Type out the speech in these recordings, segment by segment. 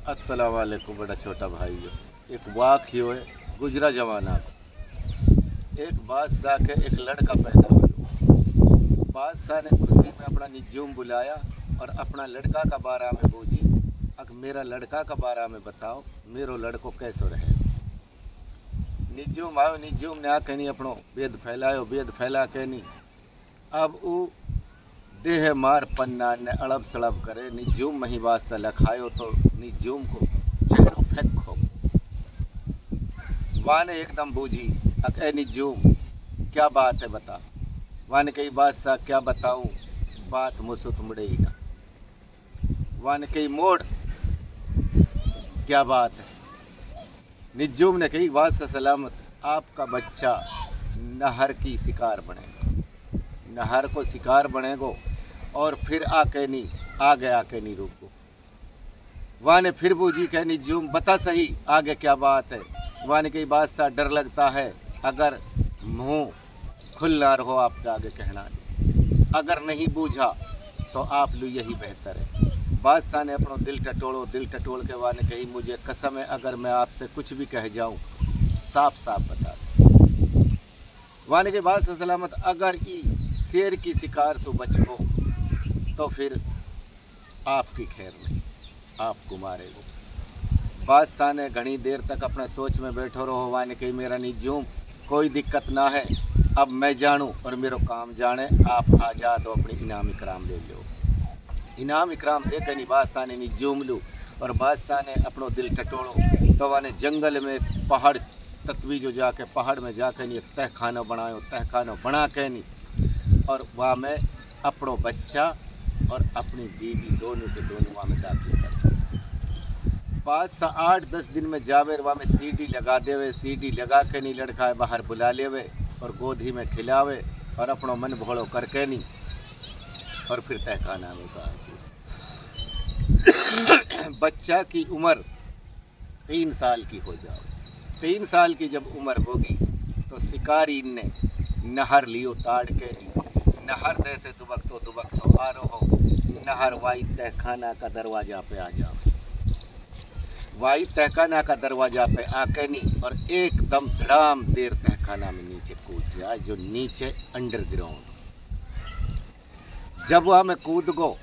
अस्सलाम वालेकुम बड़ा छोटा भाइयों। एक वाक़िया है गुजरा जमाना को। एक बादशाह के एक लड़का पैदा हुआ। बादशाह ने खुशी में अपना निजूम बुलाया और अपना लड़का का बारे में पूछी, अब मेरा लड़का का बारे में बताओ, मेरो लड़को कैसो रहे। निजूम आयो, निजूम ने आके नहीं अपनो वेद फैलायो, वेद फैला के नहीं अब वो देह मार पन्ना ने अड़ब सड़ब करे। निजूम मही बादशाह लखायो तो निजूम को चेहरो फेंको। वाने एकदम बूझी, अके निजूम क्या बात है बता। वाने कही बादशाह क्या बताऊं, बात मुझसे तुमड़े ही ना। वाने कही मोड़ क्या बात है। निजूम ने कही बादशाह सलामत, आपका बच्चा नहर की शिकार बनेगा, नहर को शिकार बनेगो और फिर आगे आके नहीं रुको। वाने फिर बूझी कह निजूम बता सही आगे क्या बात है। वाने कही बादशाह डर लगता है, अगर मुंह खुलना रहो आपका आगे कहना नहीं, अगर नहीं बूझा तो आप लो यही बेहतर है। बादशाह ने अपना दिल टटोल के वाने कही मुझे कसम है, अगर मैं आपसे कुछ भी कह जाऊं साफ साफ बता दो। वाने के बादशाह सलामत, अगर ई शेर की शिकार से बचो तो फिर आपकी खैर नहीं, आपको मारेगो। बादशाह ने घनी देर तक अपना सोच में बैठो रहो। वाने कही मेरा निजूम कोई दिक्कत ना है, अब मैं जानूँ और मेरा काम जाने, आप आज़ाद हो, अपनी इनाम इकराम ले लो। इनाम इकराम दे के नहीं बादशाह ने निजूम लू और बादशाह ने अपनो दिल टटोड़ो तो वाने जंगल में पहाड़ तत्वी जो जाके पहाड़ में जाके नहीं एक तहखाना बनायो, तहखाना बना के नहीं और वहाँ में अपनो बच्चा और अपनी बीवी दोनों के दोनों वहाँ में दाखिल कर। बादशाह 8-10 दिन में जावे, वहाँ में सीढ़ी लगा देवे, सीढ़ी लगा के नहीं लड़का बाहर बुला लेवे और गोदी में खिलावे और अपनो मन भोड़ो करके नहीं और फिर तहखाना में उतार। बच्चा की उम्र 3 साल की हो जाए। 3 साल की जब उम्र होगी तो शिकारी ने नहर लियो ताड़ के नहर दे से दुबकतो आ रहो। नहर वाई तहखाना का दरवाजा पे आ जाओ। वाई तहखाना का दरवाजा पे आके नहीं और एकदम धड़ाम देर तहखाना में नीचे कूद जाए, जो नीचे अंडरग्राउंड। जब वहाँ में कूद गो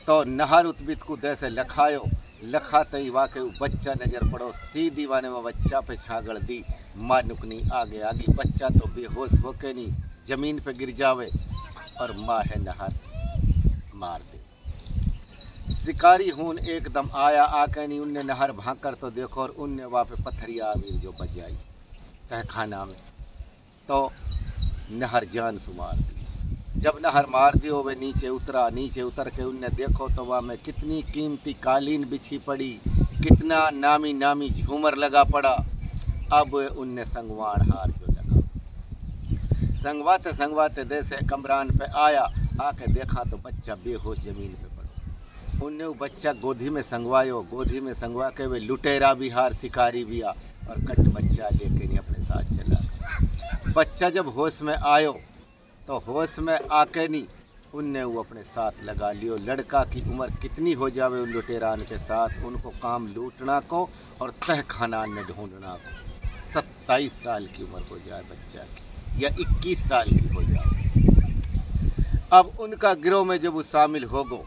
तो नहर उत्बित को जैसे लखायो, लखाते ही वाके बच्चा नजर पड़ो, सीधी वाने में बच्चा पे छागड़ दी, मानुकनी आगे आगे। बच्चा तो बेहोश होके नहीं जमीन पे गिर जावे और माँ है नहर मार दे। शिकारी हून एकदम आया, आके नहीं उनने नहर भाग कर तो देखो और उनने वहाँ पे पत्थरिया आवी जो बजाई तहखाना में तो नहर जान से मार दी। जब नहर मार दी वे नीचे उतरा, नीचे उतर के उनने देखो तो वहाँ में कितनी कीमती कालीन बिछी पड़ी, कितना नामी नामी झूमर लगा पड़ा। अब उनने संगवार हार जो लगा, संगवाते संगवाते जैसे कमरान पे आया, आके देखा तो बच्चा बेहोश जमीन पे पड़ा। उनने वो बच्चा गोदी में संगवायो, गोदी में संगवा के वे लुटेरा भी हार, शिकारी भी आ और कट बच्चा लेके नहीं अपने साथ चला। बच्चा जब होश में आयो तो होश में आके नहीं उनने वो अपने साथ लगा लियो। लड़का की उम्र कितनी हो जावे उन लुटेरान के साथ, उनको काम लूटना को और तहखाना में ढूंढना को। 27 साल की उम्र हो जाए बच्चा की या 21 साल की हो जाए। अब उनका गिरोह में जब वो शामिल हो गो,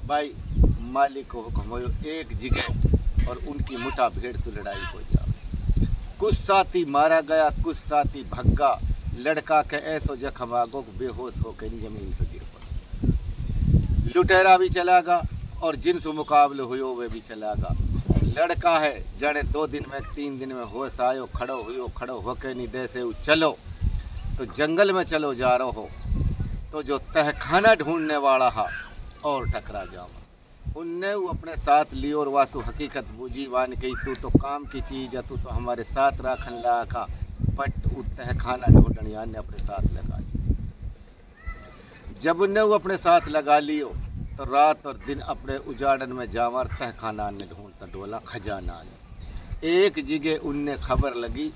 भाई मालिक को हुक्म हो एक जगह और उनकी मुठा भेड़ से लड़ाई हो जाए। कुछ साथी मारा गया, कुछ साथी भग्गा। लड़का के ऐसो जख्म आगो बेहोश होकर नहीं जमीन पर गिर पड़ा। लुटेरा भी चलागा और जिनसे मुकाबले हुयो वे भी चलागा। लड़का है जाने 2 दिन में 3 दिन में होश आयो, खड़ो होके नहीं दे से चलो तो जंगल में चलो जा रहो हो तो जो तहखाना ढूंढने वाला हा और टकरा जाओ। उनने वो अपने साथ लियो और वासु हकीकत बूझी। वान कही तू तो काम की चीज़ है, तू तो हमारे साथ राखन लाखा, बट तहखाना ढूंढनिया ने अपने साथ लगा लिया। जब उनने वो अपने साथ लगा लियो तो रात और दिन अपने उजाड़न में जावर तहखाना ने ढूंढता डोला खजाना ने। एक जगह उनने खबर लगी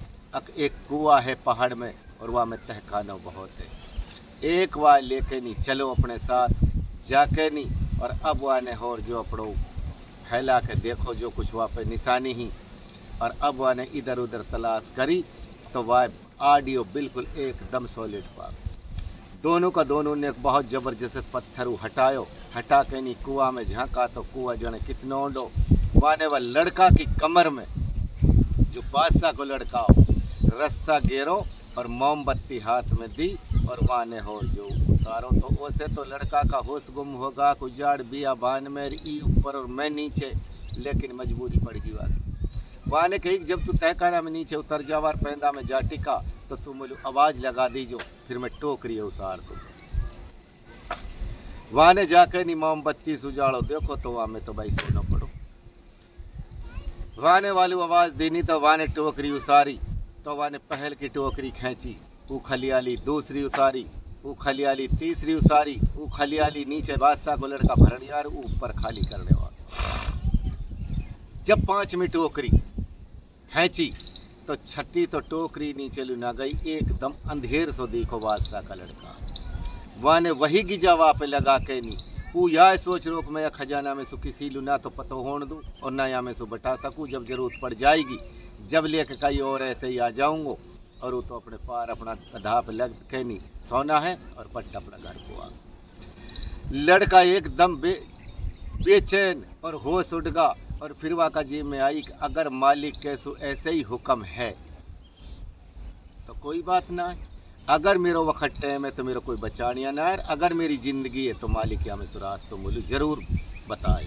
एक कुआ है पहाड़ में और वहाँ में तहखाना बहुत है। एक बार लेके नहीं चलो अपने साथ जाके नहीं और अब वाने और जो अपनो फैला के देखो जो कुछ वहाँ पे निशानी ही। और अब वह ने इधर उधर तलाश करी तो वह ऑडियो बिल्कुल एकदम सॉलिड पा। दोनों का दोनों ने एक बहुत ज़बरदस्त पत्थर हटायो, हटा के नहीं कुआं में झांका तो कुआं जने कितना ओंडो। वहाँ ने वह लड़का की कमर में, जो बादशाह को लड़का हो, रस्सा गेरो और मोमबत्ती हाथ में दी और वहाँ ने हो जो उतारो। तो उसे तो लड़का का होश गुम होगा, उजाड़ बिया बान में ई ऊपर और मैं नीचे, लेकिन मजबूरी पड़ गई। वहाँ ने कही जब तू तहखाना में नीचे उतर जावार पैंदा में जा टिका तो तू मुझे आवाज़ लगा दीजो, फिर मैं टोकरी उसार दूँ। वहाँ ने जाके नहीं मोमबत्ती सुजाड़ो, देखो तो वहाँ में तो भाई सोना पड़ो। वहाँ ने वालू आवाज़ देनी तो वहाँ ने टोकरी उसारी, तो वहाँ ने पहल की टोकरी खींची, वो खलियाली दूसरी उतारी, वो खलियाली तीसरी उसारी, वो खलियाली नीचे बादशाह को लड़का भरण यार ऊपर खाली करने वाला। जब 5वीं टोकरी खींची तो छठी तो टोकरी नीचे लुना गई, एकदम अंधेर सो देखो बादशाह का लड़का। वहाँ ने वही गिजा वहाँ पे लगा के नहीं वो या सोच रोक मैं खजाना में सु किसी लुना तो पतो होने दूँ और ना या मैं सु बटा सकूँ, जब जरूरत पड़ जाएगी जब लेके कहीं और ऐसे ही आ जाऊँगा। और वो तो अपने पार अपना गधा पे लग के नहीं सोना है और पट्टा अपना घर को आ। लड़का एकदम बेचैन और होश उड़ गया और फिर वहाँ का जी में आई कि अगर मालिक के सु ऐसे ही हुक्म है तो कोई बात ना है, अगर मेरा वक्त टाइम है तो मेरा कोई बचानिया ना है, अगर मेरी ज़िंदगी है तो मालिक या में सुराज तो मुझे ज़रूर बताए।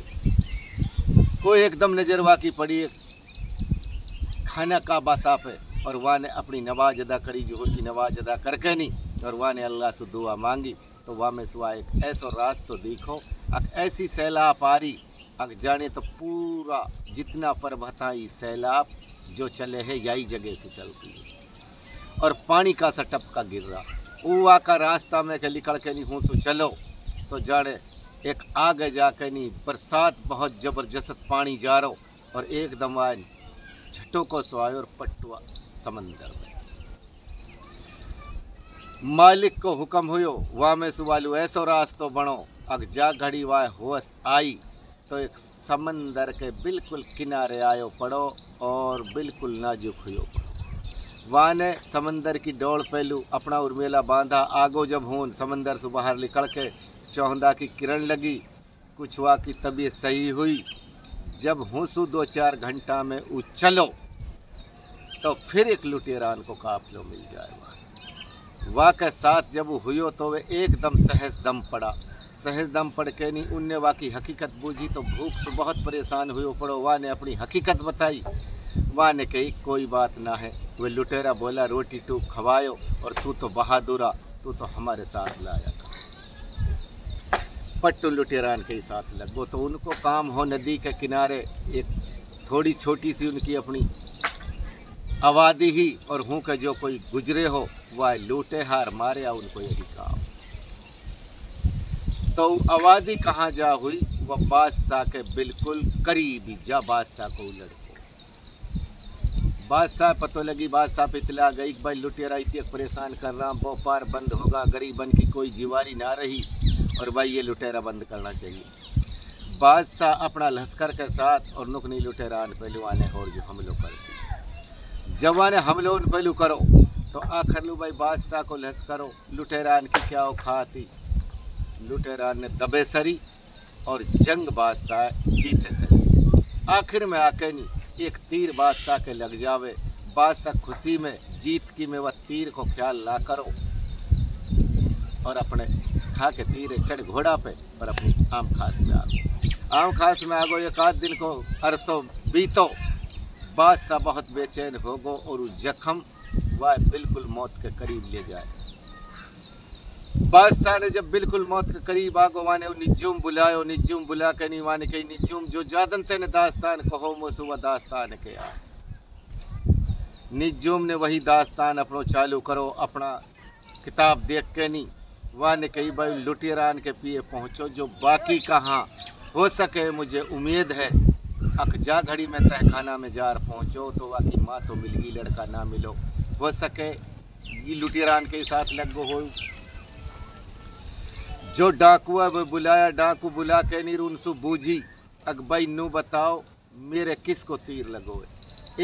कोई एकदम नज़र वाकी पड़ी खाना का बासा पे और वहाँ ने अपनी नवाज अदा करी, जोहर की नवाज अदा करके नहीं, और वहाँ ने अल्लाह से दुआ मांगी। तो वहाँ में सुआ एक ऐसा रास्ता देखो, अक ऐसी सैलाब आ रही, अक जाने तो पूरा जितना पर्वताई सैलाब जो चले है यही जगह से चलती है और पानी का सा टपका गिर रहा। वो का रास्ता में के निकल के नहीं हूँ सो चलो तो जाने एक आगे जाके नहीं बरसात बहुत ज़बरदस्त पानी जा रहा और एकदम आए छठों को सुआए और पटुआ समंदर में। मालिक को हुक्म हुयो वहाँ में सुवालू ऐसो रास्तो बनो, अग जा घड़ी वाह होश आई तो एक समंदर के बिल्कुल किनारे आयो पड़ो और बिल्कुल नाजुक हुयो पड़ो। वहाँ ने समंदर की डोल पहलू अपना उर्मेला बांधा, आगो जब हून समंदर से बाहर निकल के चौंदा की किरण लगी, कुछ वहाँ की तबीयत सही हुई। जब हूँसू 2-4 घंटा में चलो तो फिर एक लुटेरान को काफिलो मिल जाएगा। वाह के साथ जब वो हुई तो वे एकदम सहज दम पड़ा। सहज दम पड़ के नहीं उनने वाह की हकीकत बूझी तो भूख से बहुत परेशान हुए पड़ो। वाह ने अपनी हकीकत बताई। वाह ने कही कोई बात ना है। वे लुटेरा बोला रोटी टूक खवायो और तू तो बहादुरा, तू तो हमारे साथ लाया था। पट्टू लुटेरान के साथ लगो तो उनको काम हो नदी के किनारे एक थोड़ी छोटी सी उनकी अपनी आबादी ही और हूँ के जो कोई गुजरे हो वह लूटे हार मारे या उनको यही काम। तो आबादी कहाँ जा हुई, वह बादशाह के बिल्कुल करीबी जा बादशाह को लड़को। बादशाह पतो लगी, बादशाह पे इतला गई भाई लुटेरा इतने परेशान कर रहा, व्यापार बंद होगा, गरीबन की कोई जीवारी ना रही और भाई ये लुटेरा बंद करना चाहिए। बादशाह अपना लश्कर के साथ और नुकनी लुटेरान पहलू आने और जो हमलों करती जवान हमलों उन पहलू करो तो आखिर लू भाई बादशाह को लश्करो। लुटेरान की क्या औखाती, लुटेरान ने दबे सरी और जंग बादशाह जीते सरी। आखिर में आके नहीं एक तीर बादशाह के लग जावे, बादशाह खुशी में जीत की में वह तीर को ख्याल ला करो और अपने खा के तीर चढ़ घोड़ा पे और अपनी आम खास में आगो। आम खास में आगो एक आध दिन को अरसों बीतो, बादशाह बहुत बेचैन हो गो और उस जख्म वह बिल्कुल मौत के करीब ले जाए। बादशाह ने जब बिल्कुल मौत के करीब आगो वाने निज्जुम बुलायो, निज्जुम बुला के नहीं वाने कही निज्जुम जो जादन तेने दास्तान कहो मोसु व दास्तान के आ। निज्जुम ने वही दास्तान अपनो चालू करो, अपना किताब देख के नहीं वाने कही भाई लुटेरान के पिए पहुँचो जो बाकी कहाँ हो सके मुझे उम्मीद है अकजा घड़ी में तहखाना में जार पहुँचो तो वाकी माँ तो मिल गई, लड़का ना मिलो, हो सके ये लुटेरान के साथ लगो हो। जो डाकुआ वो बुलाया, डाकू बुला के नहीं उनसु बूझी अकबाई नू बताओ मेरे किस को तीर लगोए।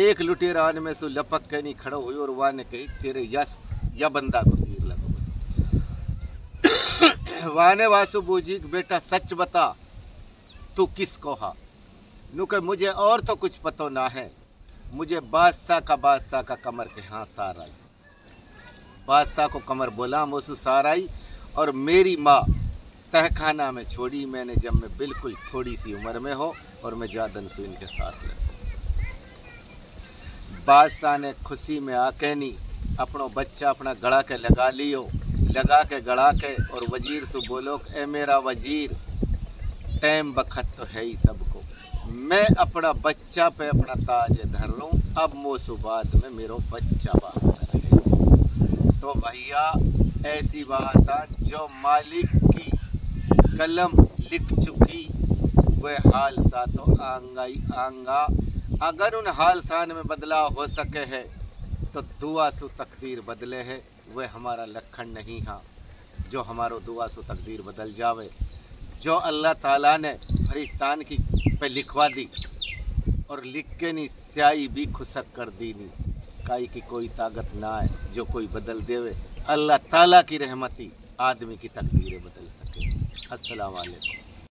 एक लुटेरान में सु लपक के नहीं खड़ो हुई और वाने कही तेरे यस या बंदा को तीर लगोए। वाने वासु बूझी बेटा सच बता तू किस को हा। नू कह मुझे और तो कुछ पतो ना है, मुझे बादशाह का कमर के हाँ सार आई। बादशाह को कमर बोला मोसू सार आई और मेरी माँ तहखाना में छोड़ी मैंने जब मैं बिल्कुल थोड़ी सी उम्र में हो और मैं जादन सुइन के साथ रहा। बादशाह ने खुशी में आके नहीं अपनो बच्चा अपना गड़ा के लगा लियो, लगा के गड़ा के और वजीर से बोलो ए मेरा वजीर टाइम बखत तो है ही सबको, मैं अपना बच्चा पे अपना ताज धर लूँ, अब मोसू बाद में मेरो बच्चा बादशाह रहे। तो भैया ऐसी बात है जो मालिक की कलम लिख चुकी वह हाल सा तो आंगा ही आंगा। अगर उन हाल सान में बदलाव हो सके है तो दुआ सु तकदीर बदले है, वह हमारा लखन नहीं है जो हमारो दुआ सु तकदीर बदल जावे। जो अल्लाह ताला ने फरिश्तान की पे लिखवा दी और लिख के नहीं स्याही भी खुशक कर दी नहीं, काई की कोई ताकत ना है जो कोई बदल देवे। अल्लाह ताला की रहमती आदमी की तकदीरें बदल सके। अस्सलाम वालेकुम।